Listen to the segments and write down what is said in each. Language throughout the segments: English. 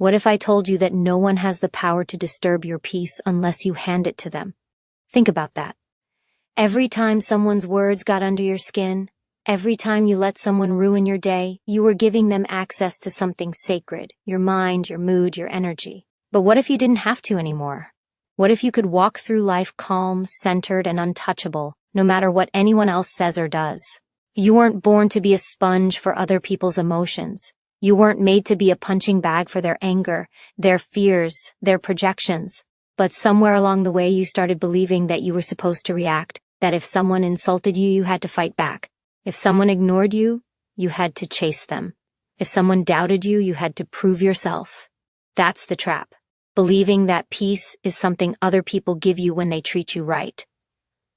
What if I told you that no one has the power to disturb your peace unless you hand it to them? Think about that. Every time someone's words got under your skin, every time you let someone ruin your day, you were giving them access to something sacred, your mind, your mood, your energy. But what if you didn't have to anymore? What if you could walk through life calm, centered, and untouchable, no matter what anyone else says or does? You weren't born to be a sponge for other people's emotions. You weren't made to be a punching bag for their anger, their fears, their projections. But somewhere along the way you started believing that you were supposed to react, that if someone insulted you, you had to fight back. If someone ignored you, you had to chase them. If someone doubted you, you had to prove yourself. That's the trap. Believing that peace is something other people give you when they treat you right.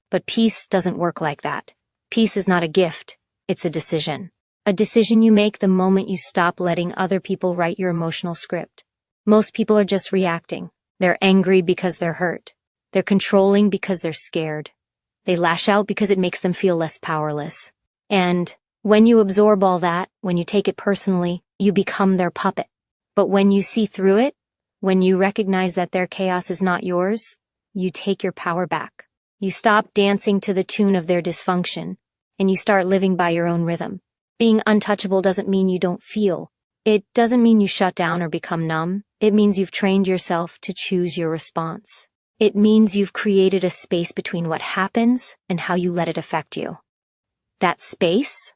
But peace doesn't work like that. Peace is not a gift, it's a decision. A decision you make the moment you stop letting other people write your emotional script. Most people are just reacting. They're angry because they're hurt. They're controlling because they're scared. They lash out because it makes them feel less powerless. And when you absorb all that, when you take it personally, you become their puppet. But when you see through it, when you recognize that their chaos is not yours, you take your power back. You stop dancing to the tune of their dysfunction, and you start living by your own rhythm. Being untouchable doesn't mean you don't feel. It doesn't mean you shut down or become numb. It means you've trained yourself to choose your response. It means you've created a space between what happens and how you let it affect you. That space,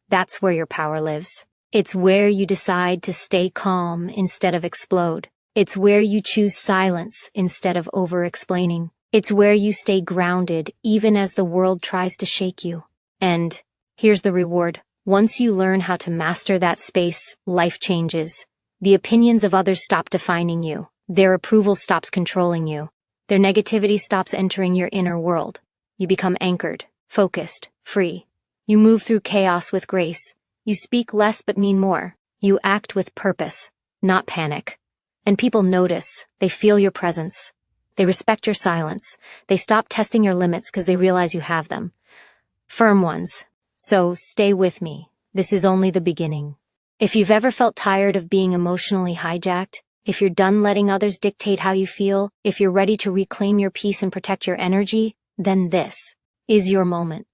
that's where your power lives. It's where you decide to stay calm instead of explode. It's where you choose silence instead of over-explaining. It's where you stay grounded even as the world tries to shake you. And here's the reward. Once you learn how to master that space, life changes. The opinions of others stop defining you. Their approval stops controlling you. Their negativity stops entering your inner world. You become anchored, focused, free. You move through chaos with grace. You speak less but mean more. You act with purpose, not panic. And people notice. They feel your presence. They respect your silence. They stop testing your limits because they realize you have them. Firm ones. So stay with me. This is only the beginning. If you've ever felt tired of being emotionally hijacked, if you're done letting others dictate how you feel, if you're ready to reclaim your peace and protect your energy, then this is your moment.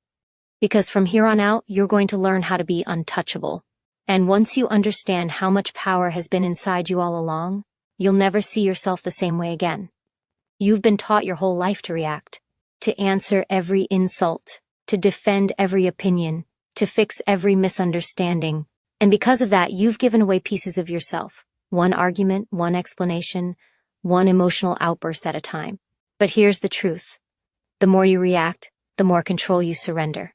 Because from here on out, you're going to learn how to be untouchable. And once you understand how much power has been inside you all along, you'll never see yourself the same way again. You've been taught your whole life to react, to answer every insult, to defend every opinion, to fix every misunderstanding. And because of that, you've given away pieces of yourself. One argument, one explanation, one emotional outburst at a time. But here's the truth. The more you react, the more control you surrender.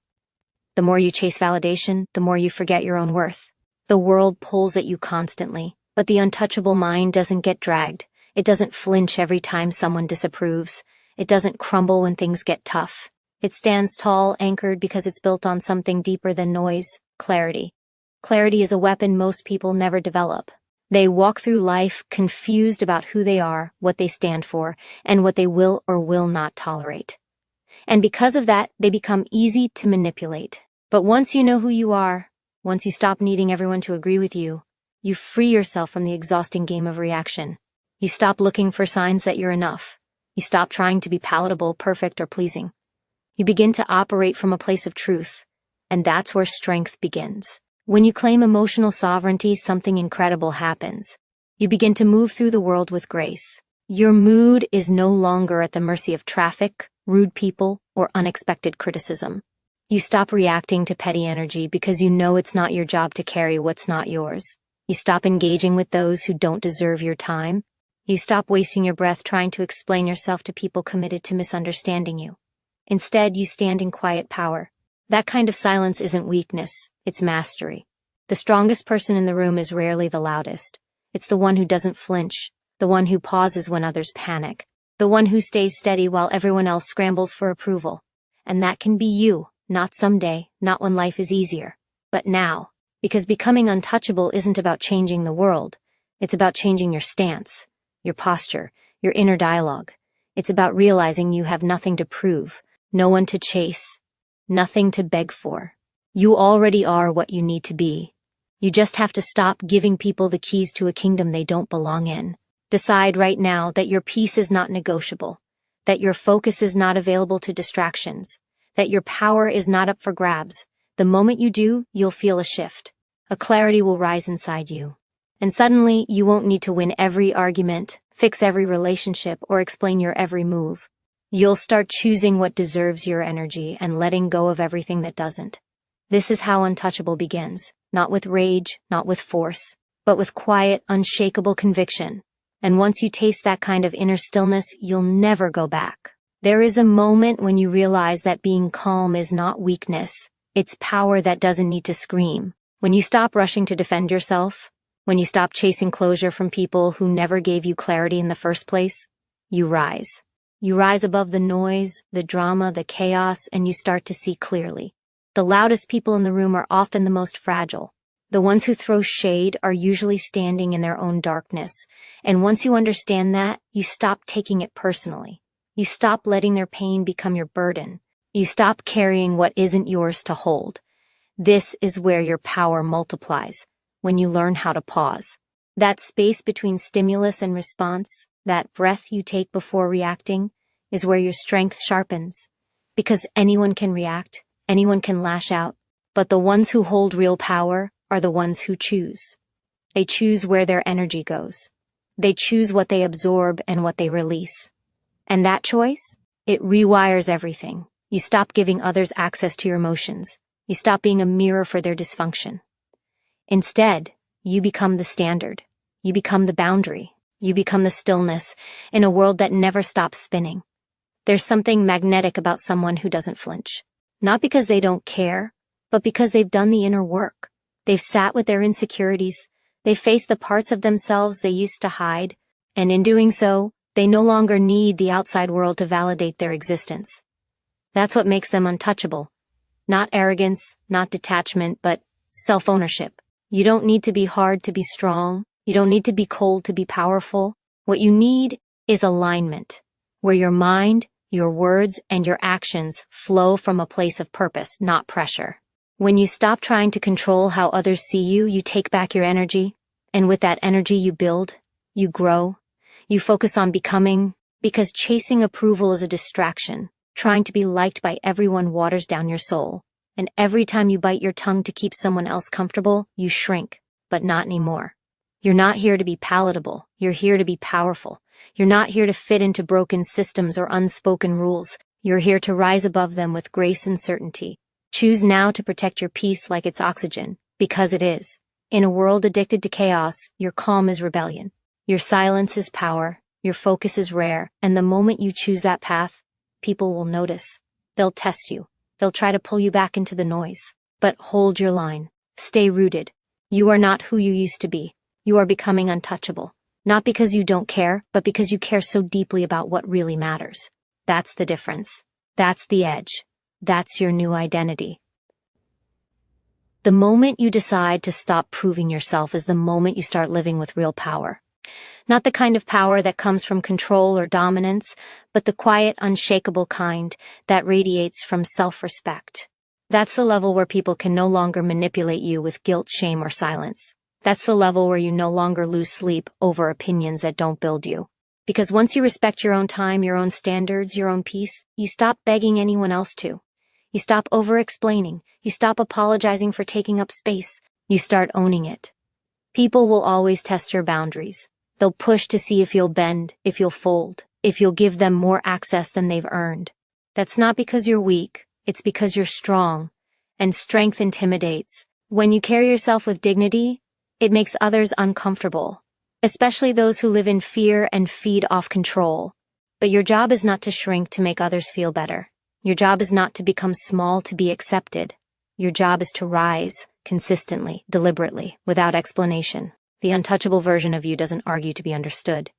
The more you chase validation, the more you forget your own worth. The world pulls at you constantly, but the untouchable mind doesn't get dragged. It doesn't flinch every time someone disapproves. It doesn't crumble when things get tough. It stands tall, anchored because it's built on something deeper than noise, clarity. Clarity is a weapon most people never develop. They walk through life confused about who they are, what they stand for, and what they will or will not tolerate. And because of that, they become easy to manipulate. But once you know who you are, once you stop needing everyone to agree with you, you free yourself from the exhausting game of reaction. You stop looking for signs that you're enough. You stop trying to be palatable, perfect, or pleasing. You begin to operate from a place of truth, and that's where strength begins. When you claim emotional sovereignty, something incredible happens. You begin to move through the world with grace. Your mood is no longer at the mercy of traffic, rude people, or unexpected criticism. You stop reacting to petty energy because you know it's not your job to carry what's not yours. You stop engaging with those who don't deserve your time. You stop wasting your breath trying to explain yourself to people committed to misunderstanding you. Instead, you stand in quiet power. That kind of silence isn't weakness, it's mastery. The strongest person in the room is rarely the loudest. It's the one who doesn't flinch, the one who pauses when others panic, the one who stays steady while everyone else scrambles for approval. And that can be you, not someday, not when life is easier, but now. Because becoming untouchable isn't about changing the world. It's about changing your stance, your posture, your inner dialogue. It's about realizing you have nothing to prove, no one to chase, nothing to beg for. You already are what you need to be. You just have to stop giving people the keys to a kingdom they don't belong in. Decide right now that your peace is not negotiable, that your focus is not available to distractions, that your power is not up for grabs. The moment you do, you'll feel a shift. A clarity will rise inside you. And suddenly, you won't need to win every argument, fix every relationship, or explain your every move. You'll start choosing what deserves your energy and letting go of everything that doesn't. This is how Untouchable begins, not with rage, not with force, but with quiet, unshakable conviction. And once you taste that kind of inner stillness, you'll never go back. There is a moment when you realize that being calm is not weakness, it's power that doesn't need to scream. When you stop rushing to defend yourself, when you stop chasing closure from people who never gave you clarity in the first place, you rise. You rise above the noise, the drama, the chaos, and you start to see clearly. The loudest people in the room are often the most fragile. The ones who throw shade are usually standing in their own darkness, and once you understand that, you stop taking it personally. You stop letting their pain become your burden. You stop carrying what isn't yours to hold. This is where your power multiplies, when you learn how to pause. That space between stimulus and response, that breath you take before reacting, is where your strength sharpens. Because anyone can react, anyone can lash out, but the ones who hold real power are the ones who choose. They choose where their energy goes. They choose what they absorb and what they release. And that choice, it rewires everything. You stop giving others access to your emotions. You stop being a mirror for their dysfunction. Instead, you become the standard. You become the boundary. You become the stillness in a world that never stops spinning. There's something magnetic about someone who doesn't flinch. Not because they don't care, but because they've done the inner work. They've sat with their insecurities, they've faced the parts of themselves they used to hide, and in doing so, they no longer need the outside world to validate their existence. That's what makes them untouchable. Not arrogance, not detachment, but self-ownership. You don't need to be hard to be strong. You don't need to be cold to be powerful. What you need is alignment, where your mind, your words, and your actions flow from a place of purpose, not pressure. When you stop trying to control how others see you, you take back your energy, and with that energy you build, you grow, you focus on becoming, because chasing approval is a distraction. Trying to be liked by everyone waters down your soul, and every time you bite your tongue to keep someone else comfortable, you shrink, but not anymore. You're not here to be palatable, you're here to be powerful. You're not here to fit into broken systems or unspoken rules, you're here to rise above them with grace and certainty. Choose now to protect your peace like it's oxygen, because it is. In a world addicted to chaos, your calm is rebellion. Your silence is power, your focus is rare, and the moment you choose that path, people will notice. They'll test you. They'll try to pull you back into the noise. But hold your line. Stay rooted. You are not who you used to be. You are becoming untouchable. Not because you don't care, but because you care so deeply about what really matters. That's the difference. That's the edge. That's your new identity. The moment you decide to stop proving yourself is the moment you start living with real power. Not the kind of power that comes from control or dominance, but the quiet, unshakable kind that radiates from self-respect. That's the level where people can no longer manipulate you with guilt, shame, or silence. That's the level where you no longer lose sleep over opinions that don't build you. Because once you respect your own time, your own standards, your own peace, you stop begging anyone else to. You stop over-explaining. You stop apologizing for taking up space. You start owning it. People will always test your boundaries. They'll push to see if you'll bend, if you'll fold, if you'll give them more access than they've earned. That's not because you're weak. It's because you're strong. And strength intimidates. When you carry yourself with dignity, it makes others uncomfortable, especially those who live in fear and feed off control. But your job is not to shrink to make others feel better. Your job is not to become small to be accepted. Your job is to rise, consistently, deliberately, without explanation. The untouchable version of you doesn't argue to be understood.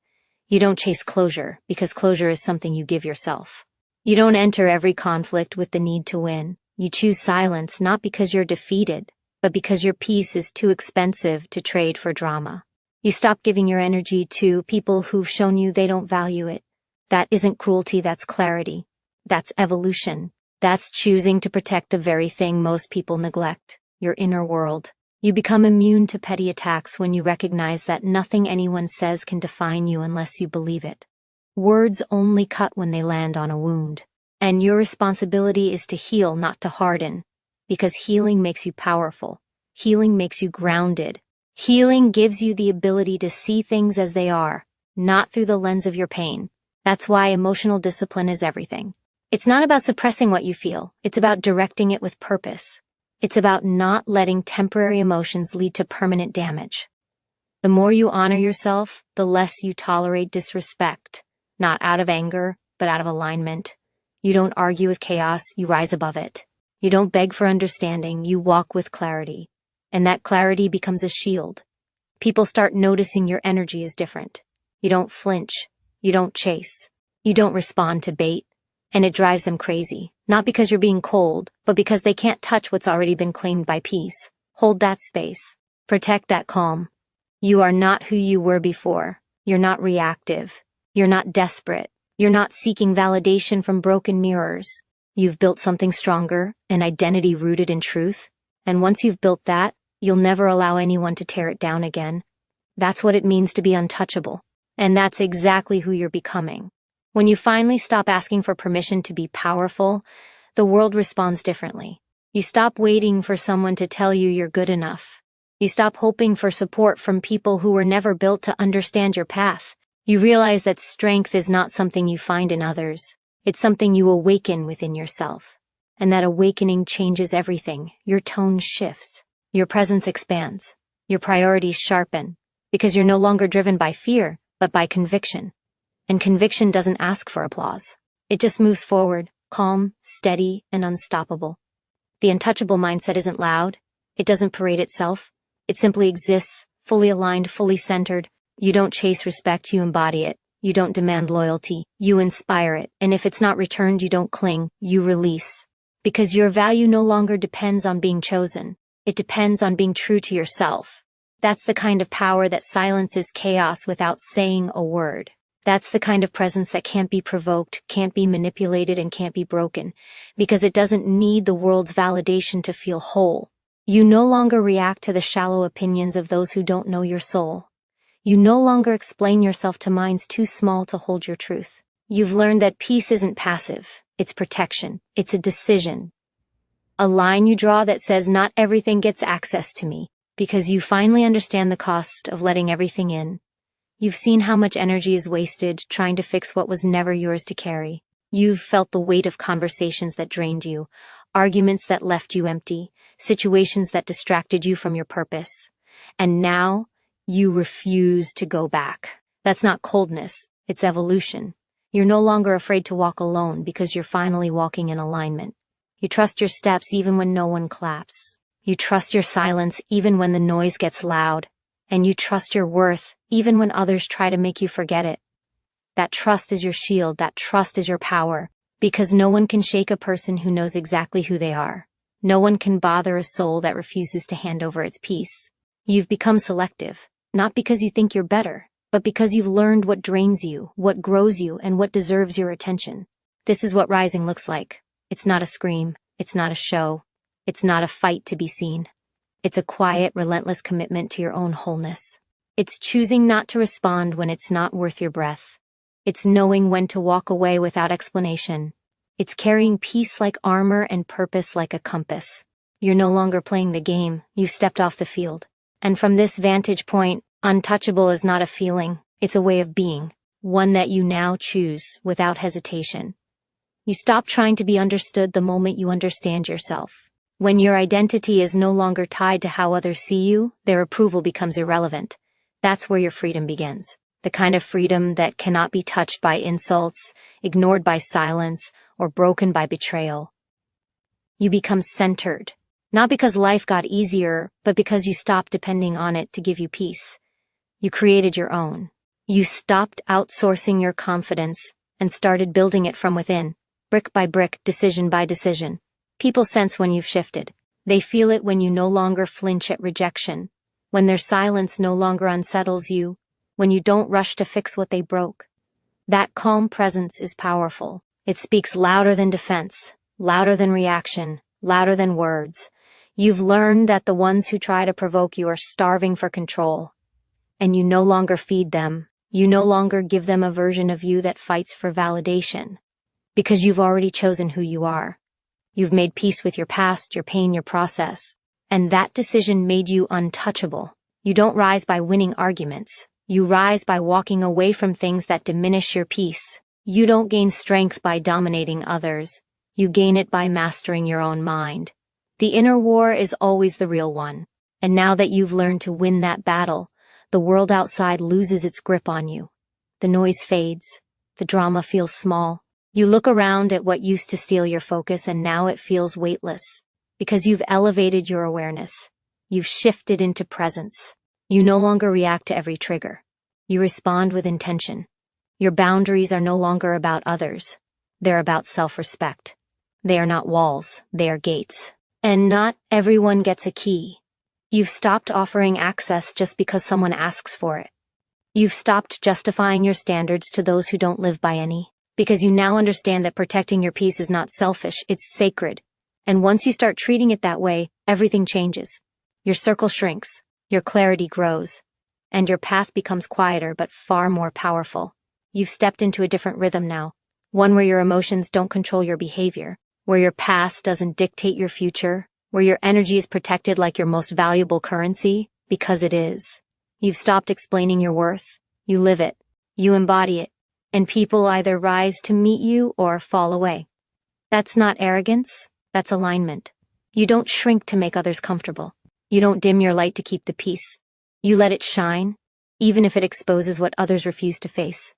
You don't chase closure, because closure is something you give yourself. You don't enter every conflict with the need to win. You choose silence not because you're defeated, but because your peace is too expensive to trade for drama. You stop giving your energy to people who've shown you they don't value it. That isn't cruelty, that's clarity. That's evolution. That's choosing to protect the very thing most people neglect, your inner world. You become immune to petty attacks when you recognize that nothing anyone says can define you unless you believe it. Words only cut when they land on a wound. And your responsibility is to heal, not to harden. Because healing makes you powerful. Healing makes you grounded. Healing gives you the ability to see things as they are, not through the lens of your pain. That's why emotional discipline is everything. It's not about suppressing what you feel. It's about directing it with purpose. It's about not letting temporary emotions lead to permanent damage. The more you honor yourself, the less you tolerate disrespect. Not out of anger, but out of alignment. You don't argue with chaos, you rise above it. You don't beg for understanding, you walk with clarity. And that clarity becomes a shield. People start noticing your energy is different. You don't flinch. You don't chase. You don't respond to bait. And it drives them crazy. Not because you're being cold, but because they can't touch what's already been claimed by peace. Hold that space. Protect that calm. You are not who you were before. You're not reactive. You're not desperate. You're not seeking validation from broken mirrors. You've built something stronger, an identity rooted in truth. And once you've built that, you'll never allow anyone to tear it down again. That's what it means to be untouchable. And that's exactly who you're becoming. When you finally stop asking for permission to be powerful, the world responds differently. You stop waiting for someone to tell you you're good enough. You stop hoping for support from people who were never built to understand your path. You realize that strength is not something you find in others. It's something you awaken within yourself. And that awakening changes everything. Your tone shifts. Your presence expands. Your priorities sharpen. Because you're no longer driven by fear, but by conviction. And conviction doesn't ask for applause. It just moves forward, calm, steady, and unstoppable. The untouchable mindset isn't loud. It doesn't parade itself. It simply exists, fully aligned, fully centered. You don't chase respect, you embody it. You don't demand loyalty, you inspire it. And if it's not returned, you don't cling, you release. Because your value no longer depends on being chosen. It depends on being true to yourself. That's the kind of power that silences chaos without saying a word. That's the kind of presence that can't be provoked, can't be manipulated, and can't be broken. Because it doesn't need the world's validation to feel whole. You no longer react to the shallow opinions of those who don't know your soul. You no longer explain yourself to minds too small to hold your truth. You've learned that peace isn't passive. It's protection. It's a decision. A line you draw that says not everything gets access to me, because you finally understand the cost of letting everything in. You've seen how much energy is wasted trying to fix what was never yours to carry. You've felt the weight of conversations that drained you, arguments that left you empty, situations that distracted you from your purpose. And now, you refuse to go back. That's not coldness, it's evolution. You're no longer afraid to walk alone because you're finally walking in alignment. You trust your steps even when no one claps. You trust your silence even when the noise gets loud. And you trust your worth even when others try to make you forget it. That trust is your shield, that trust is your power. Because no one can shake a person who knows exactly who they are. No one can bother a soul that refuses to hand over its peace. You've become selective. Not because you think you're better, but because you've learned what drains you, what grows you, and what deserves your attention. This is what rising looks like. It's not a scream. It's not a show. It's not a fight to be seen. It's a quiet, relentless commitment to your own wholeness. It's choosing not to respond when it's not worth your breath. It's knowing when to walk away without explanation. It's carrying peace like armor and purpose like a compass. You're no longer playing the game. You've stepped off the field. And from this vantage point, untouchable is not a feeling, it's a way of being, one that you now choose without hesitation. You stop trying to be understood the moment you understand yourself. When your identity is no longer tied to how others see you, their approval becomes irrelevant. That's where your freedom begins. The kind of freedom that cannot be touched by insults, ignored by silence, or broken by betrayal. You become centered. Not because life got easier, but because you stopped depending on it to give you peace. You created your own. You stopped outsourcing your confidence and started building it from within, brick by brick, decision by decision. People sense when you've shifted. They feel it when you no longer flinch at rejection, when their silence no longer unsettles you, when you don't rush to fix what they broke. That calm presence is powerful. It speaks louder than defense, louder than reaction, louder than words. You've learned that the ones who try to provoke you are starving for control, and you no longer feed them. You no longer give them a version of you that fights for validation, because you've already chosen who you are. You've made peace with your past, your pain, your process, and that decision made you untouchable. You don't rise by winning arguments. You rise by walking away from things that diminish your peace. You don't gain strength by dominating others. You gain it by mastering your own mind. The inner war is always the real one. And now that you've learned to win that battle, the world outside loses its grip on you. The noise fades. The drama feels small. You look around at what used to steal your focus and now it feels weightless. Because you've elevated your awareness. You've shifted into presence. You no longer react to every trigger. You respond with intention. Your boundaries are no longer about others. They're about self-respect. They are not walls, they are gates. And not everyone gets a key. You've stopped offering access just because someone asks for it. You've stopped justifying your standards to those who don't live by any, because you now understand that protecting your peace is not selfish, it's sacred. And once you start treating it that way, everything changes. Your circle shrinks, your clarity grows, and your path becomes quieter but far more powerful. You've stepped into a different rhythm now, one where your emotions don't control your behavior, where your past doesn't dictate your future, where your energy is protected like your most valuable currency, because it is. You've stopped explaining your worth. You live it. You embody it. And people either rise to meet you or fall away. That's not arrogance. That's alignment. You don't shrink to make others comfortable. You don't dim your light to keep the peace. You let it shine, even if it exposes what others refuse to face.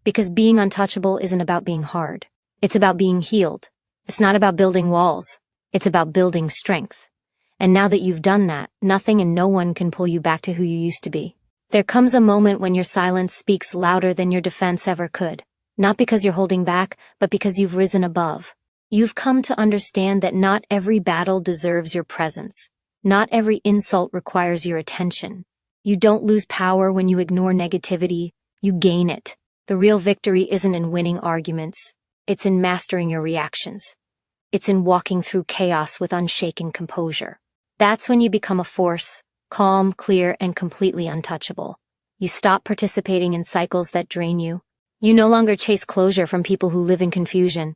Because being untouchable isn't about being hard. It's about being healed. It's not about building walls. It's about building strength. And now that you've done that, nothing and no one can pull you back to who you used to be. There comes a moment when your silence speaks louder than your defense ever could. Not because you're holding back, but because you've risen above. You've come to understand that not every battle deserves your presence. Not every insult requires your attention. You don't lose power when you ignore negativity. You gain it. The real victory isn't in winning arguments. It's in mastering your reactions. It's in walking through chaos with unshaken composure. That's when you become a force, calm, clear, and completely untouchable. You stop participating in cycles that drain you. You no longer chase closure from people who live in confusion.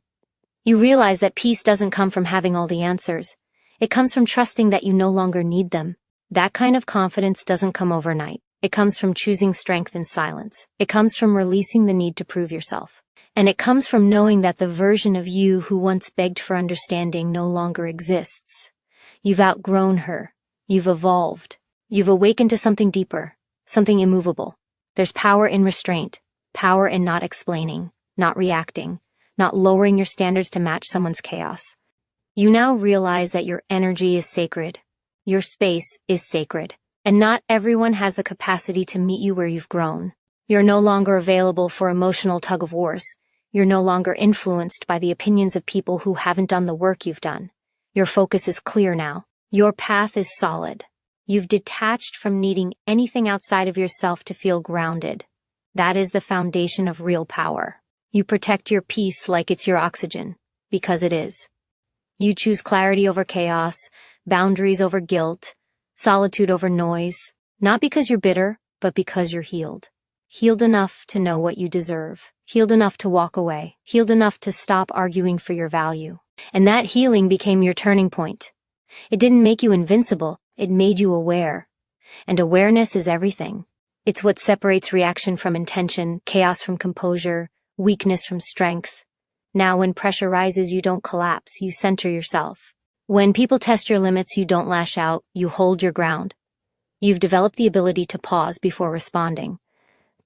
You realize that peace doesn't come from having all the answers. It comes from trusting that you no longer need them. That kind of confidence doesn't come overnight. It comes from choosing strength in silence. It comes from releasing the need to prove yourself. And it comes from knowing that the version of you who once begged for understanding no longer exists. You've outgrown her. You've evolved. You've awakened to something deeper, something immovable. There's power in restraint, power in not explaining, not reacting, not lowering your standards to match someone's chaos. You now realize that your energy is sacred. Your space is sacred. And not everyone has the capacity to meet you where you've grown. You're no longer available for emotional tug-of-wars. You're no longer influenced by the opinions of people who haven't done the work you've done. Your focus is clear now. Your path is solid. You've detached from needing anything outside of yourself to feel grounded. That is the foundation of real power. You protect your peace like it's your oxygen, because it is. You choose clarity over chaos, boundaries over guilt, solitude over noise, not because you're bitter, but because you're healed. Healed enough to know what you deserve. Healed enough to walk away. Healed enough to stop arguing for your value. And that healing became your turning point. It didn't make you invincible. It made you aware. And awareness is everything. It's what separates reaction from intention, chaos from composure, weakness from strength. Now when pressure rises, you don't collapse. You center yourself. When people test your limits, you don't lash out. You hold your ground. You've developed the ability to pause before responding.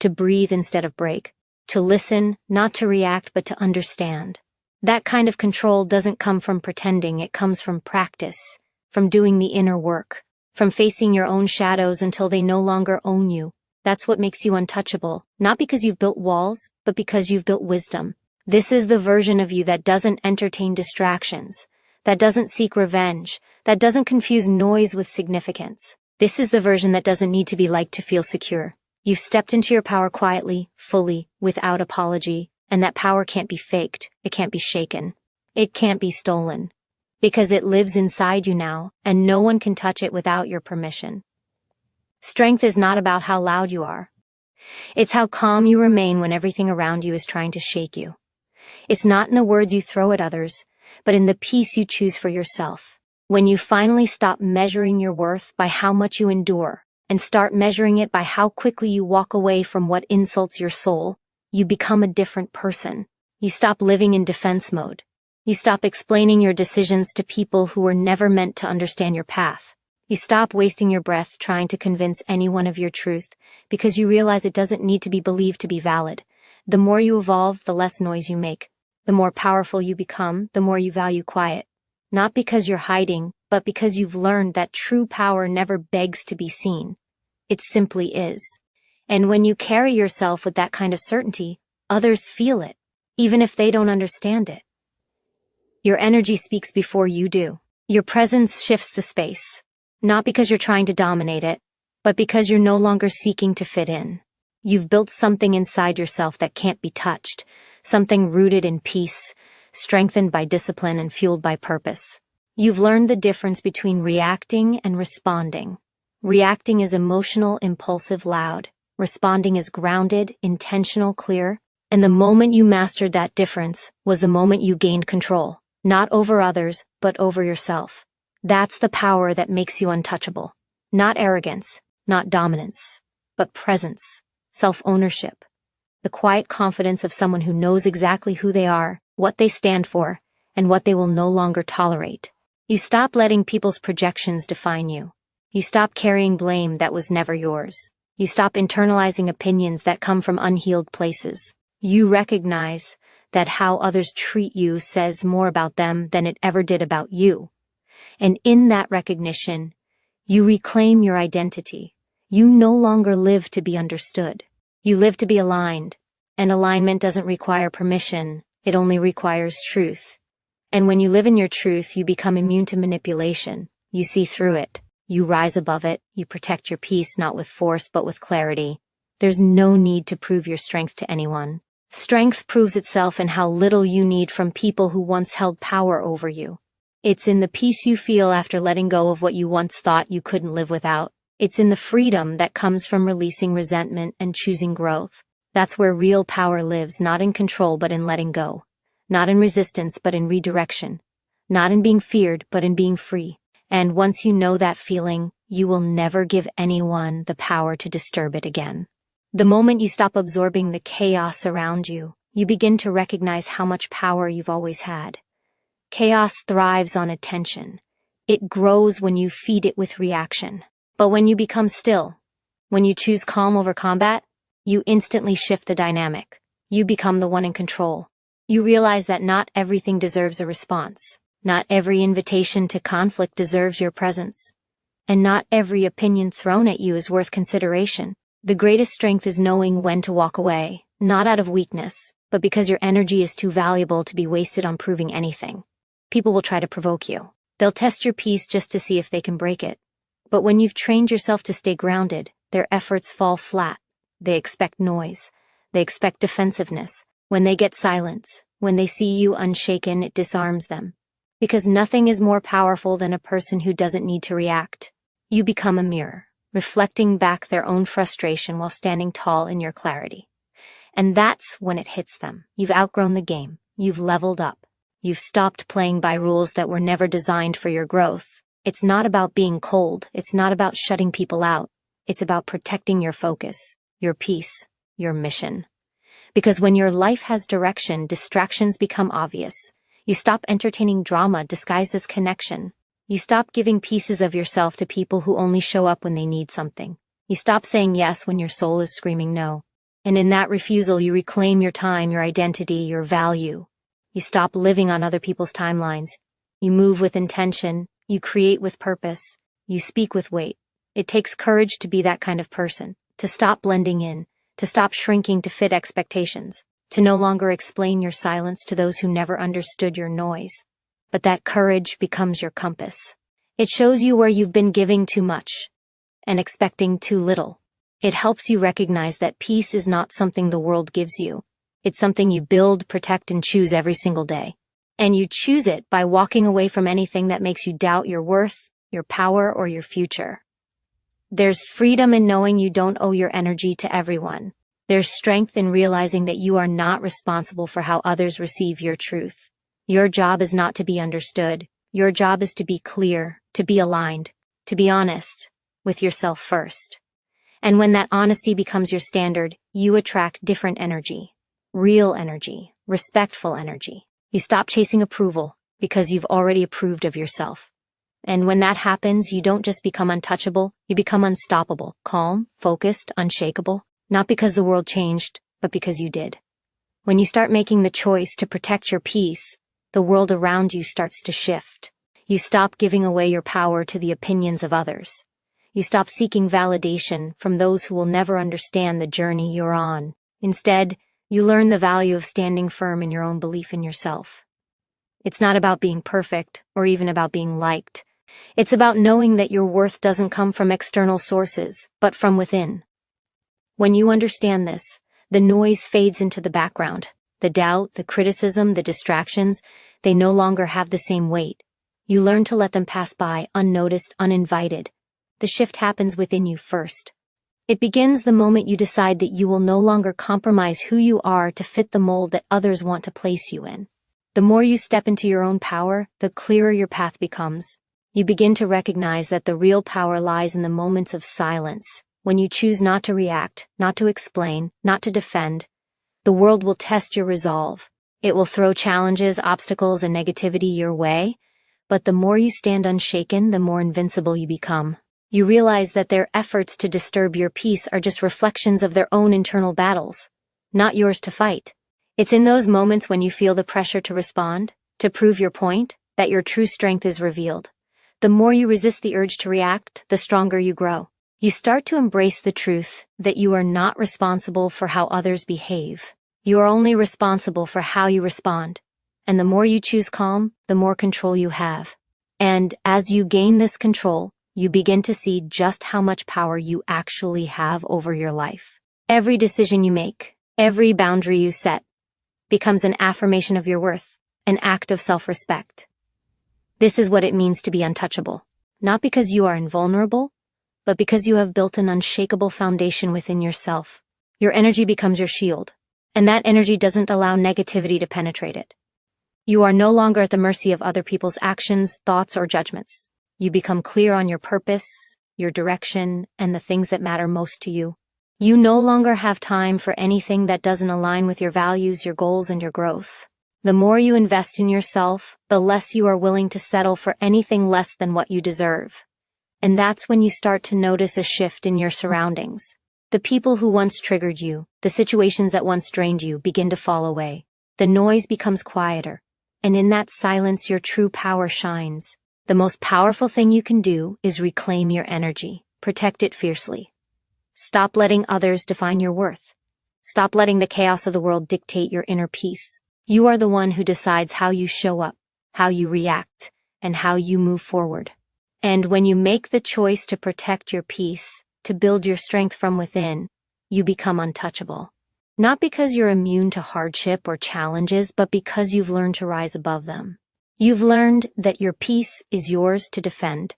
To breathe instead of break, to listen, not to react, but to understand. That kind of control doesn't come from pretending, it comes from practice, from doing the inner work, from facing your own shadows until they no longer own you. That's what makes you untouchable, not because you've built walls, but because you've built wisdom. This is the version of you that doesn't entertain distractions, that doesn't seek revenge, that doesn't confuse noise with significance. This is the version that doesn't need to be liked to feel secure. You've stepped into your power quietly, fully, without apology, and that power can't be faked, it can't be shaken, it can't be stolen. Because it lives inside you now, and no one can touch it without your permission. Strength is not about how loud you are. It's how calm you remain when everything around you is trying to shake you. It's not in the words you throw at others, but in the peace you choose for yourself. When you finally stop measuring your worth by how much you endure, and start measuring it by how quickly you walk away from what insults your soul, you become a different person. You stop living in defense mode. You stop explaining your decisions to people who were never meant to understand your path. You stop wasting your breath trying to convince anyone of your truth, because you realize it doesn't need to be believed to be valid. The more you evolve, the less noise you make. The more powerful you become, the more you value quiet. Not because you're hiding, but because you've learned that true power never begs to be seen. It simply is. And when you carry yourself with that kind of certainty, others feel it, even if they don't understand it. Your energy speaks before you do. Your presence shifts the space, not because you're trying to dominate it, but because you're no longer seeking to fit in. You've built something inside yourself that can't be touched, something rooted in peace, strengthened by discipline and fueled by purpose. You've learned the difference between reacting and responding. Reacting is emotional, impulsive, loud. Responding is grounded, intentional, clear. And the moment you mastered that difference was the moment you gained control, not over others, but over yourself. That's the power that makes you untouchable. Not arrogance, not dominance, but presence, self-ownership. The quiet confidence of someone who knows exactly who they are, what they stand for, and what they will no longer tolerate. You stop letting people's projections define you. You stop carrying blame that was never yours. You stop internalizing opinions that come from unhealed places. You recognize that how others treat you says more about them than it ever did about you. And in that recognition, you reclaim your identity. You no longer live to be understood. You live to be aligned. And alignment doesn't require permission, it only requires truth. And when you live in your truth, you become immune to manipulation. You see through it. You rise above it. You protect your peace not with force but with clarity. There's no need to prove your strength to anyone. Strength proves itself in how little you need from people who once held power over you. It's in the peace you feel after letting go of what you once thought you couldn't live without. It's in the freedom that comes from releasing resentment and choosing growth. That's where real power lives, not in control but in letting go. Not in resistance but in redirection. Not in being feared but in being free. And once you know that feeling, you will never give anyone the power to disturb it again. The moment you stop absorbing the chaos around you, you begin to recognize how much power you've always had. Chaos thrives on attention. It grows when you feed it with reaction. But when you become still, when you choose calm over combat, you instantly shift the dynamic. You become the one in control. You realize that not everything deserves a response. Not every invitation to conflict deserves your presence. And not every opinion thrown at you is worth consideration. The greatest strength is knowing when to walk away, not out of weakness, but because your energy is too valuable to be wasted on proving anything. People will try to provoke you. They'll test your peace just to see if they can break it. But when you've trained yourself to stay grounded, their efforts fall flat. They expect noise. They expect defensiveness. When they get silence, when they see you unshaken, it disarms them. Because nothing is more powerful than a person who doesn't need to react. You become a mirror, reflecting back their own frustration while standing tall in your clarity. And that's when it hits them. You've outgrown the game. You've leveled up. You've stopped playing by rules that were never designed for your growth. It's not about being cold. It's not about shutting people out. It's about protecting your focus, your peace, your mission. Because when your life has direction, distractions become obvious. You stop entertaining drama disguised as connection. You stop giving pieces of yourself to people who only show up when they need something. You stop saying yes when your soul is screaming no. And in that refusal, you reclaim your time, your identity, your value. You stop living on other people's timelines. You move with intention. You create with purpose. You speak with weight. It takes courage to be that kind of person, to stop blending in, to stop shrinking to fit expectations, to no longer explain your silence to those who never understood your noise. But that courage becomes your compass. It shows you where you've been giving too much and expecting too little. It helps you recognize that peace is not something the world gives you. It's something you build, protect, and choose every single day. And you choose it by walking away from anything that makes you doubt your worth, your power, or your future. There's freedom in knowing you don't owe your energy to everyone. There's strength in realizing that you are not responsible for how others receive your truth. Your job is not to be understood. Your job is to be clear, to be aligned, to be honest with yourself first. And when that honesty becomes your standard, you attract different energy, real energy, respectful energy. You stop chasing approval because you've already approved of yourself. And when that happens, you don't just become untouchable, you become unstoppable, calm, focused, unshakable. Not because the world changed, but because you did. When you start making the choice to protect your peace, the world around you starts to shift. You stop giving away your power to the opinions of others. You stop seeking validation from those who will never understand the journey you're on. Instead, you learn the value of standing firm in your own belief in yourself. It's not about being perfect or even about being liked. It's about knowing that your worth doesn't come from external sources, but from within. When you understand this, the noise fades into the background. The doubt, the criticism, the distractions, they no longer have the same weight. You learn to let them pass by, unnoticed, uninvited. The shift happens within you first. It begins the moment you decide that you will no longer compromise who you are to fit the mold that others want to place you in. The more you step into your own power, the clearer your path becomes. You begin to recognize that the real power lies in the moments of silence. When you choose not to react, not to explain, not to defend, the world will test your resolve. It will throw challenges, obstacles, and negativity your way, but the more you stand unshaken, the more invincible you become. You realize that their efforts to disturb your peace are just reflections of their own internal battles, not yours to fight. It's in those moments when you feel the pressure to respond, to prove your point, that your true strength is revealed. The more you resist the urge to react, the stronger you grow. You start to embrace the truth that you are not responsible for how others behave. You are only responsible for how you respond. And the more you choose calm, the more control you have. And as you gain this control, you begin to see just how much power you actually have over your life. Every decision you make, every boundary you set, becomes an affirmation of your worth, an act of self-respect. This is what it means to be untouchable. Not because you are invulnerable, but because you have built an unshakable foundation within yourself. Your energy becomes your shield, and that energy doesn't allow negativity to penetrate it. You are no longer at the mercy of other people's actions, thoughts, or judgments. You become clear on your purpose, your direction, and the things that matter most to you. You no longer have time for anything that doesn't align with your values, your goals, and your growth. The more you invest in yourself, the less you are willing to settle for anything less than what you deserve. And that's when you start to notice a shift in your surroundings. The people who once triggered you, the situations that once drained you, begin to fall away. The noise becomes quieter, and in that silence your true power shines. The most powerful thing you can do is reclaim your energy. Protect it fiercely. Stop letting others define your worth. Stop letting the chaos of the world dictate your inner peace. You are the one who decides how you show up, how you react, and how you move forward. And when you make the choice to protect your peace, to build your strength from within, you become untouchable. Not because you're immune to hardship or challenges, but because you've learned to rise above them. You've learned that your peace is yours to defend,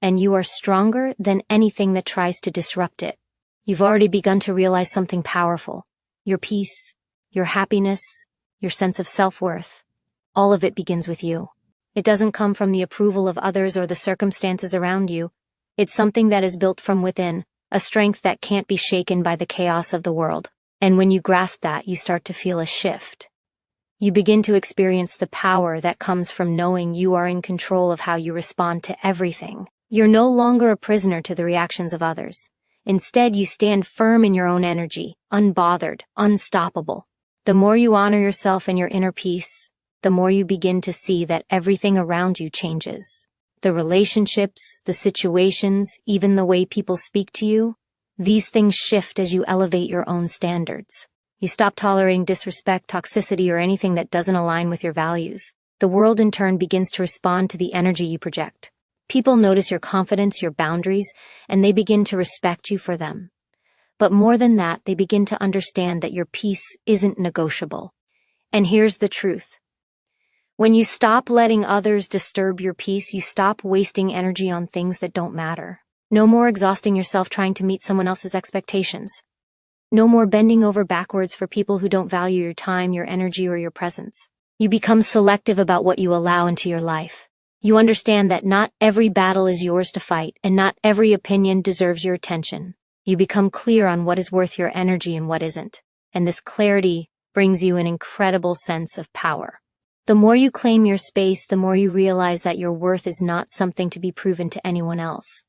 and you are stronger than anything that tries to disrupt it. You've already begun to realize something powerful. Your peace, your happiness, your sense of self-worth. All of it begins with you. It doesn't come from the approval of others or the circumstances around you. It's something that is built from within, a strength that can't be shaken by the chaos of the world. And when you grasp that, you start to feel a shift. You begin to experience the power that comes from knowing you are in control of how you respond to everything. You're no longer a prisoner to the reactions of others. Instead, you stand firm in your own energy, unbothered, unstoppable. The more you honor yourself and your inner peace, the more you begin to see that everything around you changes. The relationships, the situations, even the way people speak to you, these things shift as you elevate your own standards. You stop tolerating disrespect, toxicity, or anything that doesn't align with your values. The world in turn begins to respond to the energy you project. People notice your confidence, your boundaries, and they begin to respect you for them. But more than that, they begin to understand that your peace isn't negotiable. And here's the truth. When you stop letting others disturb your peace, you stop wasting energy on things that don't matter. No more exhausting yourself trying to meet someone else's expectations. No more bending over backwards for people who don't value your time, your energy, or your presence. You become selective about what you allow into your life. You understand that not every battle is yours to fight, and not every opinion deserves your attention. You become clear on what is worth your energy and what isn't. And this clarity brings you an incredible sense of power. The more you claim your space, the more you realize that your worth is not something to be proven to anyone else.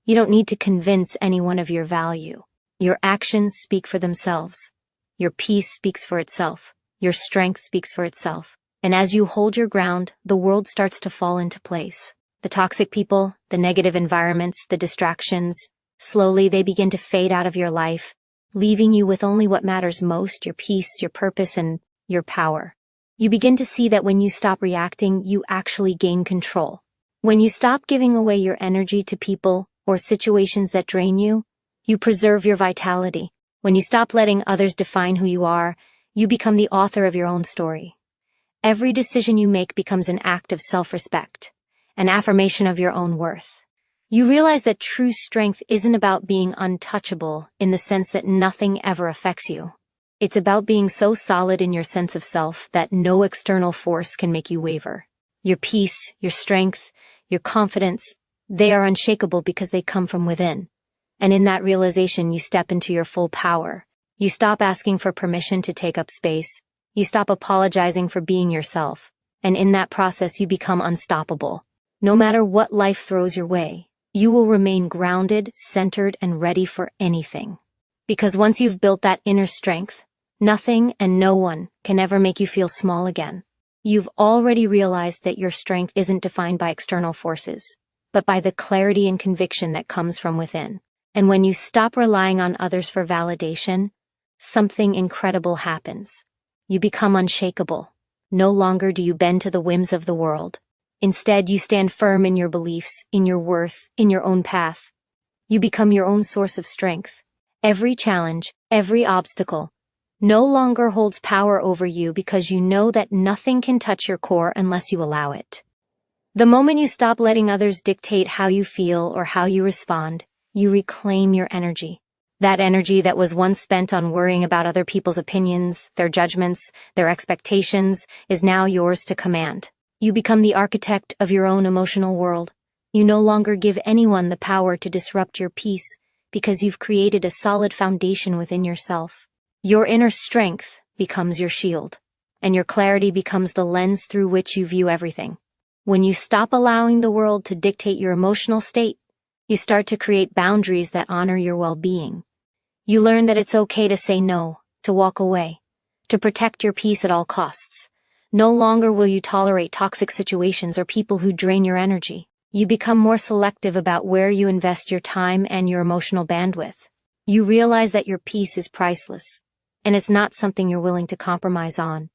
You don't need to convince anyone of your value. Your actions speak for themselves. Your peace speaks for itself. Your strength speaks for itself. And as you hold your ground, the world starts to fall into place. The toxic people, the negative environments, the distractions, slowly they begin to fade out of your life, leaving you with only what matters most, your peace, your purpose, and your power. You begin to see that when you stop reacting, you actually gain control. When you stop giving away your energy to people or situations that drain you, you preserve your vitality. When you stop letting others define who you are, you become the author of your own story. Every decision you make becomes an act of self-respect, an affirmation of your own worth. You realize that true strength isn't about being untouchable in the sense that nothing ever affects you. It's about being so solid in your sense of self that no external force can make you waver. Your peace, your strength, your confidence, they are unshakable because they come from within. And in that realization, you step into your full power. You stop asking for permission to take up space. You stop apologizing for being yourself. And in that process, you become unstoppable. No matter what life throws your way, you will remain grounded, centered, and ready for anything. Because once you've built that inner strength, nothing and no one can ever make you feel small again. You've already realized that your strength isn't defined by external forces, but by the clarity and conviction that comes from within. And when you stop relying on others for validation, something incredible happens. You become unshakable. No longer do you bend to the whims of the world. Instead, you stand firm in your beliefs, in your worth, in your own path. You become your own source of strength. Every challenge, every obstacle, no longer holds power over you because you know that nothing can touch your core unless you allow it. The moment you stop letting others dictate how you feel or how you respond, you reclaim your energy. That energy that was once spent on worrying about other people's opinions, their judgments, their expectations, is now yours to command. You become the architect of your own emotional world. You no longer give anyone the power to disrupt your peace because you've created a solid foundation within yourself. Your inner strength becomes your shield, and your clarity becomes the lens through which you view everything. When you stop allowing the world to dictate your emotional state, you start to create boundaries that honor your well-being. You learn that it's okay to say no, to walk away, to protect your peace at all costs. No longer will you tolerate toxic situations or people who drain your energy. You become more selective about where you invest your time and your emotional bandwidth. You realize that your peace is priceless, and it's not something you're willing to compromise on.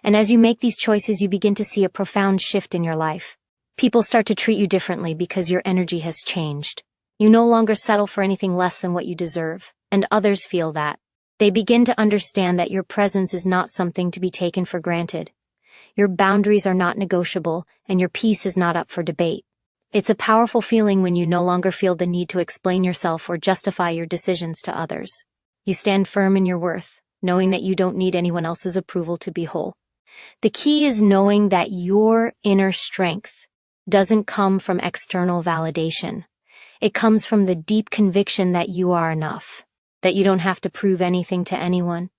And as you make these choices, you begin to see a profound shift in your life. People start to treat you differently because your energy has changed. You no longer settle for anything less than what you deserve, and others feel that. They begin to understand that your presence is not something to be taken for granted. Your boundaries are not negotiable, and your peace is not up for debate. It's a powerful feeling when you no longer feel the need to explain yourself or justify your decisions to others. You stand firm in your worth, knowing that you don't need anyone else's approval to be whole. The key is knowing that your inner strength doesn't come from external validation. It comes from the deep conviction that you are enough, that you don't have to prove anything to anyone,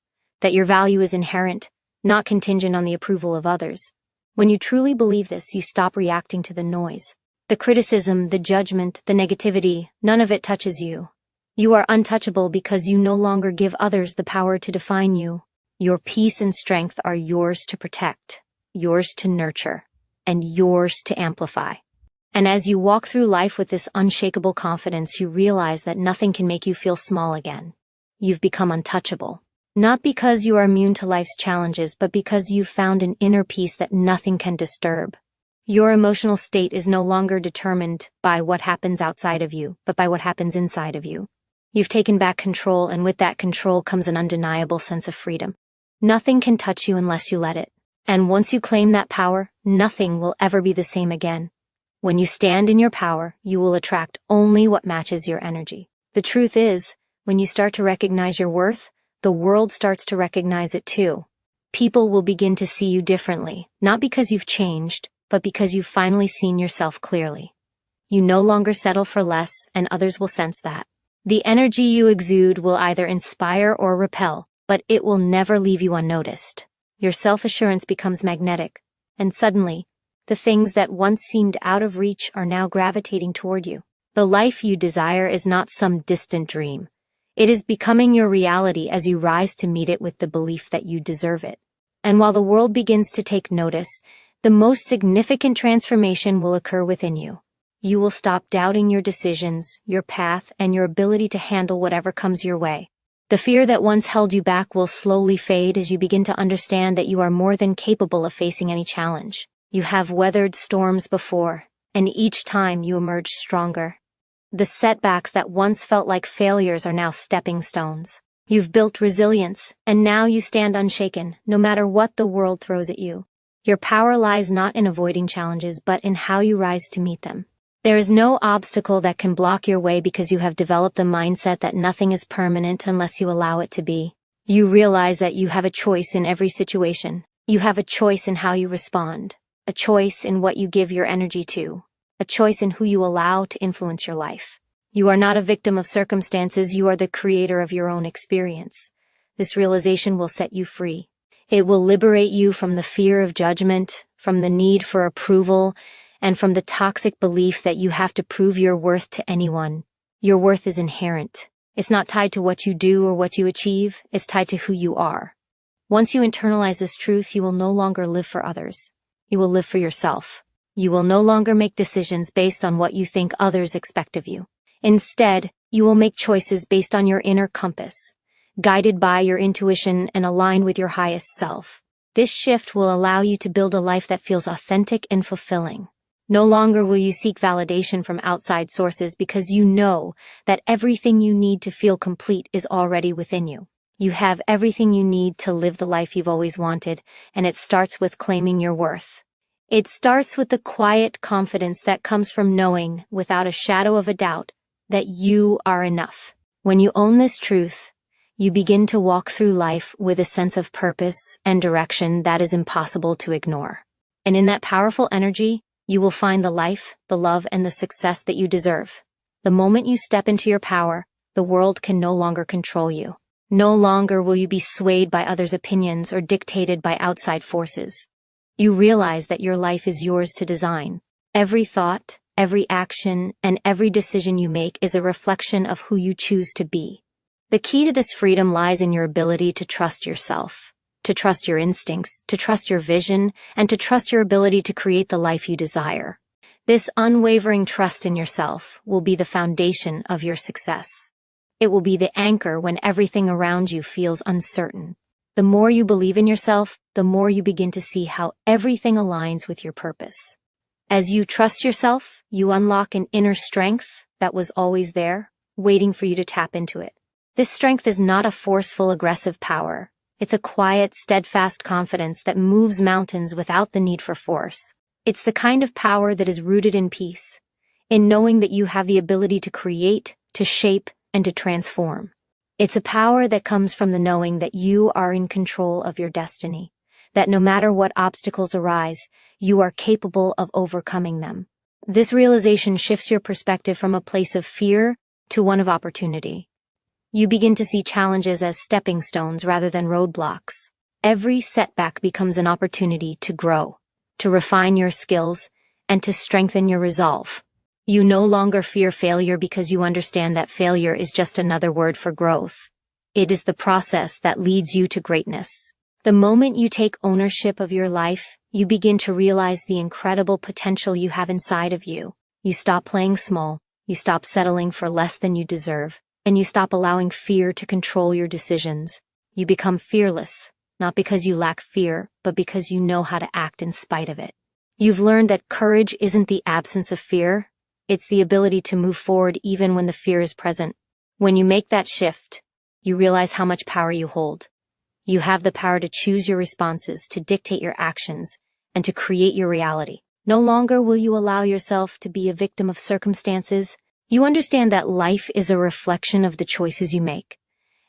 that your value is inherent, not contingent on the approval of others. When you truly believe this, you stop reacting to the noise. The criticism, the judgment, the negativity, none of it touches you. You are untouchable because you no longer give others the power to define you. Your peace and strength are yours to protect, yours to nurture, and yours to amplify. And as you walk through life with this unshakable confidence, you realize that nothing can make you feel small again. You've become untouchable. Not because you are immune to life's challenges, but because you've found an inner peace that nothing can disturb. Your emotional state is no longer determined by what happens outside of you, but by what happens inside of you. You've taken back control, and with that control comes an undeniable sense of freedom. Nothing can touch you unless you let it. And once you claim that power, nothing will ever be the same again. When you stand in your power, you will attract only what matches your energy. The truth is, when you start to recognize your worth, the world starts to recognize it too. People will begin to see you differently, not because you've changed, but because you've finally seen yourself clearly. You no longer settle for less, and others will sense that. The energy you exude will either inspire or repel, but it will never leave you unnoticed. Your self-assurance becomes magnetic, and suddenly, the things that once seemed out of reach are now gravitating toward you. The life you desire is not some distant dream. It is becoming your reality as you rise to meet it with the belief that you deserve it. And while the world begins to take notice, the most significant transformation will occur within you. You will stop doubting your decisions, your path, and your ability to handle whatever comes your way. The fear that once held you back will slowly fade as you begin to understand that you are more than capable of facing any challenge. You have weathered storms before, and each time you emerge stronger. The setbacks that once felt like failures are now stepping stones. You've built resilience, and now you stand unshaken, no matter what the world throws at you. Your power lies not in avoiding challenges, but in how you rise to meet them. There is no obstacle that can block your way because you have developed the mindset that nothing is permanent unless you allow it to be. You realize that you have a choice in every situation. You have a choice in how you respond, a choice in what you give your energy to, a choice in who you allow to influence your life. You are not a victim of circumstances, you are the creator of your own experience. This realization will set you free. It will liberate you from the fear of judgment, from the need for approval, and from the toxic belief that you have to prove your worth to anyone. Your worth is inherent. It's not tied to what you do or what you achieve, it's tied to who you are. Once you internalize this truth, you will no longer live for others. You will live for yourself. You will no longer make decisions based on what you think others expect of you. Instead, you will make choices based on your inner compass, guided by your intuition and aligned with your highest self. This shift will allow you to build a life that feels authentic and fulfilling. No longer will you seek validation from outside sources because you know that everything you need to feel complete is already within you. You have everything you need to live the life you've always wanted, and it starts with claiming your worth. It starts with the quiet confidence that comes from knowing, without a shadow of a doubt, that you are enough. When you own this truth, you begin to walk through life with a sense of purpose and direction that is impossible to ignore. And in that powerful energy, you will find the life, the love, and the success that you deserve. The moment you step into your power, the world can no longer control you. No longer will you be swayed by others' opinions or dictated by outside forces. You realize that your life is yours to design. Every thought, every action, and every decision you make is a reflection of who you choose to be. The key to this freedom lies in your ability to trust yourself, to trust your instincts, to trust your vision, and to trust your ability to create the life you desire. This unwavering trust in yourself will be the foundation of your success. It will be the anchor when everything around you feels uncertain. The more you believe in yourself, the more you begin to see how everything aligns with your purpose. As you trust yourself, you unlock an inner strength that was always there, waiting for you to tap into it. This strength is not a forceful, aggressive power. It's a quiet, steadfast confidence that moves mountains without the need for force. It's the kind of power that is rooted in peace, in knowing that you have the ability to create, to shape, and to transform. It's a power that comes from the knowing that you are in control of your destiny, that no matter what obstacles arise, you are capable of overcoming them. This realization shifts your perspective from a place of fear to one of opportunity. You begin to see challenges as stepping stones rather than roadblocks. Every setback becomes an opportunity to grow, to refine your skills, and to strengthen your resolve. You no longer fear failure because you understand that failure is just another word for growth. It is the process that leads you to greatness. The moment you take ownership of your life, you begin to realize the incredible potential you have inside of you. You stop playing small, you stop settling for less than you deserve, and you stop allowing fear to control your decisions. You become fearless, not because you lack fear, but because you know how to act in spite of it. You've learned that courage isn't the absence of fear, it's the ability to move forward even when the fear is present. When you make that shift, you realize how much power you hold. You have the power to choose your responses, to dictate your actions, and to create your reality. No longer will you allow yourself to be a victim of circumstances. You understand that life is a reflection of the choices you make,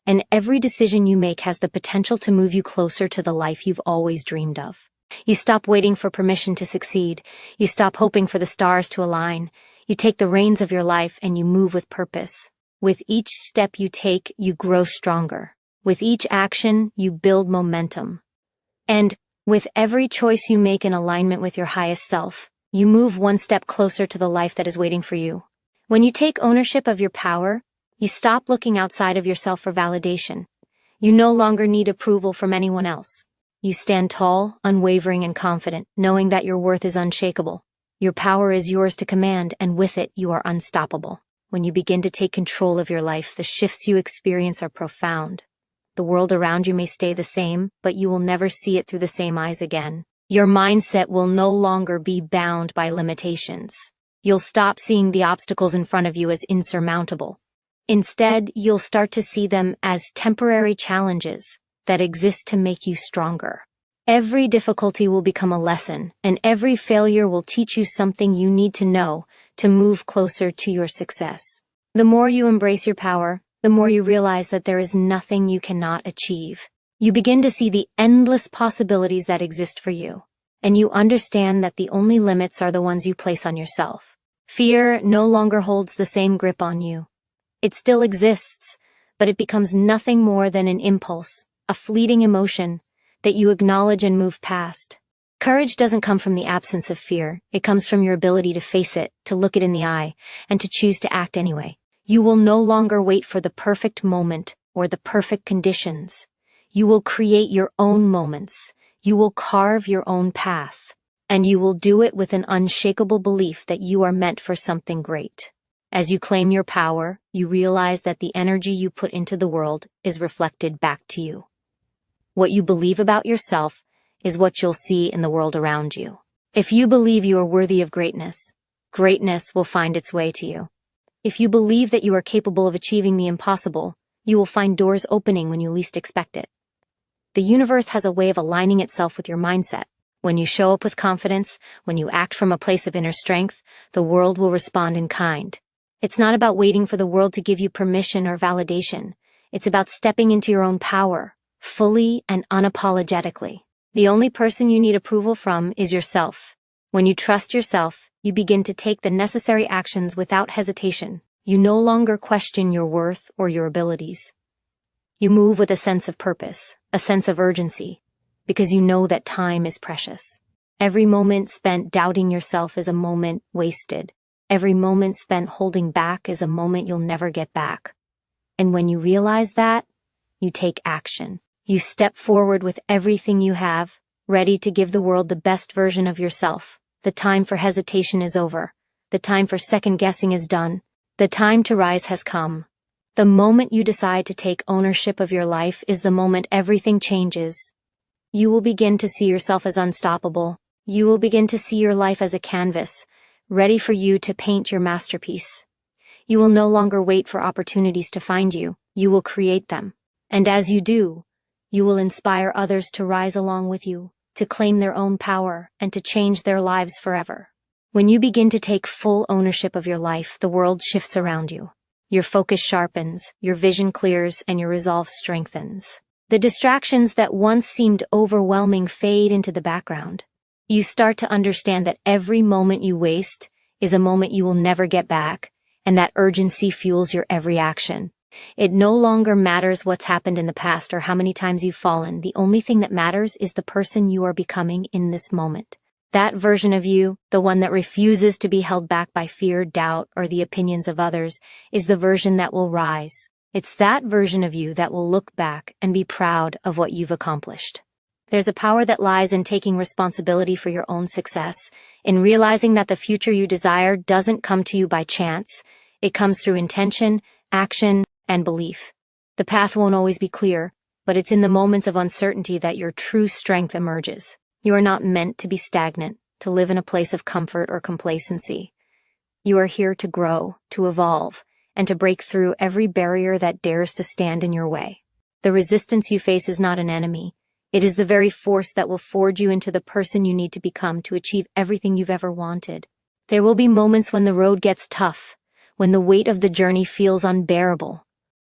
and every decision you make has the potential to move you closer to the life you've always dreamed of. You stop waiting for permission to succeed. You stop hoping for the stars to align. You take the reins of your life and you move with purpose. With each step you take, you grow stronger. With each action, you build momentum. And with every choice you make in alignment with your highest self, you move one step closer to the life that is waiting for you. When you take ownership of your power, you stop looking outside of yourself for validation. You no longer need approval from anyone else. You stand tall, unwavering, and confident, knowing that your worth is unshakable. Your power is yours to command, and with it, you are unstoppable. When you begin to take control of your life, the shifts you experience are profound. The world around you may stay the same, but you will never see it through the same eyes again. Your mindset will no longer be bound by limitations. You'll stop seeing the obstacles in front of you as insurmountable. Instead, you'll start to see them as temporary challenges that exist to make you stronger. Every difficulty will become a lesson, and every failure will teach you something you need to know to move closer to your success. The more you embrace your power, the more you realize that there is nothing you cannot achieve. You begin to see the endless possibilities that exist for you, and you understand that the only limits are the ones you place on yourself. Fear no longer holds the same grip on you. It still exists, but it becomes nothing more than an impulse, a fleeting emotion that you acknowledge and move past. Courage doesn't come from the absence of fear. It comes from your ability to face it, to look it in the eye, and to choose to act anyway. You will no longer wait for the perfect moment or the perfect conditions. You will create your own moments. You will carve your own path. And you will do it with an unshakable belief that you are meant for something great. As you claim your power, you realize that the energy you put into the world is reflected back to you. What you believe about yourself is what you'll see in the world around you. If you believe you are worthy of greatness, greatness will find its way to you. If you believe that you are capable of achieving the impossible, you will find doors opening when you least expect it. The universe has a way of aligning itself with your mindset. When you show up with confidence, when you act from a place of inner strength, the world will respond in kind. It's not about waiting for the world to give you permission or validation. It's about stepping into your own power, fully and unapologetically. The only person you need approval from is yourself. When you trust yourself, you begin to take the necessary actions without hesitation. You no longer question your worth or your abilities. You move with a sense of purpose, a sense of urgency, because you know that time is precious. Every moment spent doubting yourself is a moment wasted. Every moment spent holding back is a moment you'll never get back. And when you realize that, you take action. You step forward with everything you have, ready to give the world the best version of yourself. The time for hesitation is over. The time for second-guessing is done. The time to rise has come. The moment you decide to take ownership of your life is the moment everything changes. You will begin to see yourself as unstoppable. You will begin to see your life as a canvas, ready for you to paint your masterpiece. You will no longer wait for opportunities to find you. You will create them. And as you do, you will inspire others to rise along with you, to claim their own power, and to change their lives forever. When you begin to take full ownership of your life, the world shifts around you. Your focus sharpens, your vision clears, and your resolve strengthens. The distractions that once seemed overwhelming fade into the background. You start to understand that every moment you waste is a moment you will never get back, and that urgency fuels your every action. It no longer matters what's happened in the past or how many times you've fallen. The only thing that matters is the person you are becoming in this moment. That version of you, the one that refuses to be held back by fear, doubt, or the opinions of others, is the version that will rise. It's that version of you that will look back and be proud of what you've accomplished. There's a power that lies in taking responsibility for your own success, in realizing that the future you desire doesn't come to you by chance. It comes through intention, action, and belief. The path won't always be clear, but it's in the moments of uncertainty that your true strength emerges. You are not meant to be stagnant, to live in a place of comfort or complacency. You are here to grow, to evolve, and to break through every barrier that dares to stand in your way. The resistance you face is not an enemy. It is the very force that will forge you into the person you need to become to achieve everything you've ever wanted. There will be moments when the road gets tough, when the weight of the journey feels unbearable.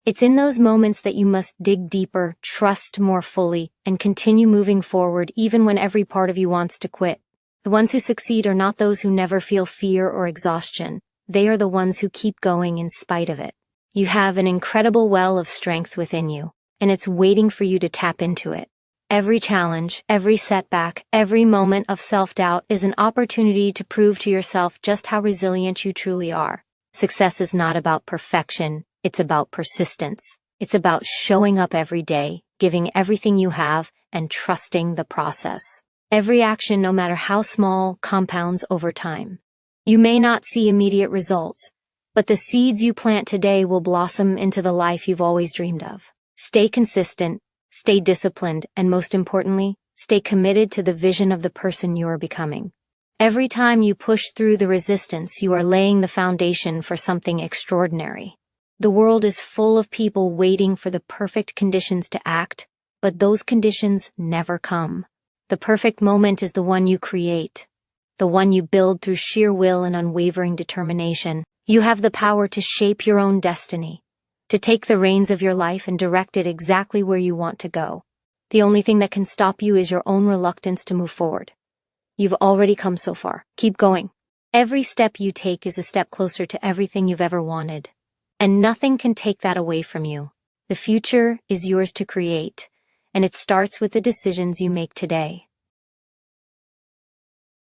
It's in those moments that you must dig deeper, trust more fully, and continue moving forward even when every part of you wants to quit. The ones who succeed are not those who never feel fear or exhaustion. They are the ones who keep going in spite of it. You have an incredible well of strength within you, and it's waiting for you to tap into it. Every challenge, every setback, every moment of self-doubt is an opportunity to prove to yourself just how resilient you truly are. Success is not about perfection, it's about persistence. It's about showing up every day, giving everything you have, and trusting the process. Every action, no matter how small, compounds over time. You may not see immediate results, but the seeds you plant today will blossom into the life you've always dreamed of. Stay consistent, stay disciplined, and most importantly, stay committed to the vision of the person you are becoming. Every time you push through the resistance, you are laying the foundation for something extraordinary. The world is full of people waiting for the perfect conditions to act, but those conditions never come. The perfect moment is the one you create, the one you build through sheer will and unwavering determination. You have the power to shape your own destiny, to take the reins of your life and direct it exactly where you want to go. The only thing that can stop you is your own reluctance to move forward. You've already come so far. Keep going. Every step you take is a step closer to everything you've ever wanted. And nothing can take that away from you. The future is yours to create, and it starts with the decisions you make today.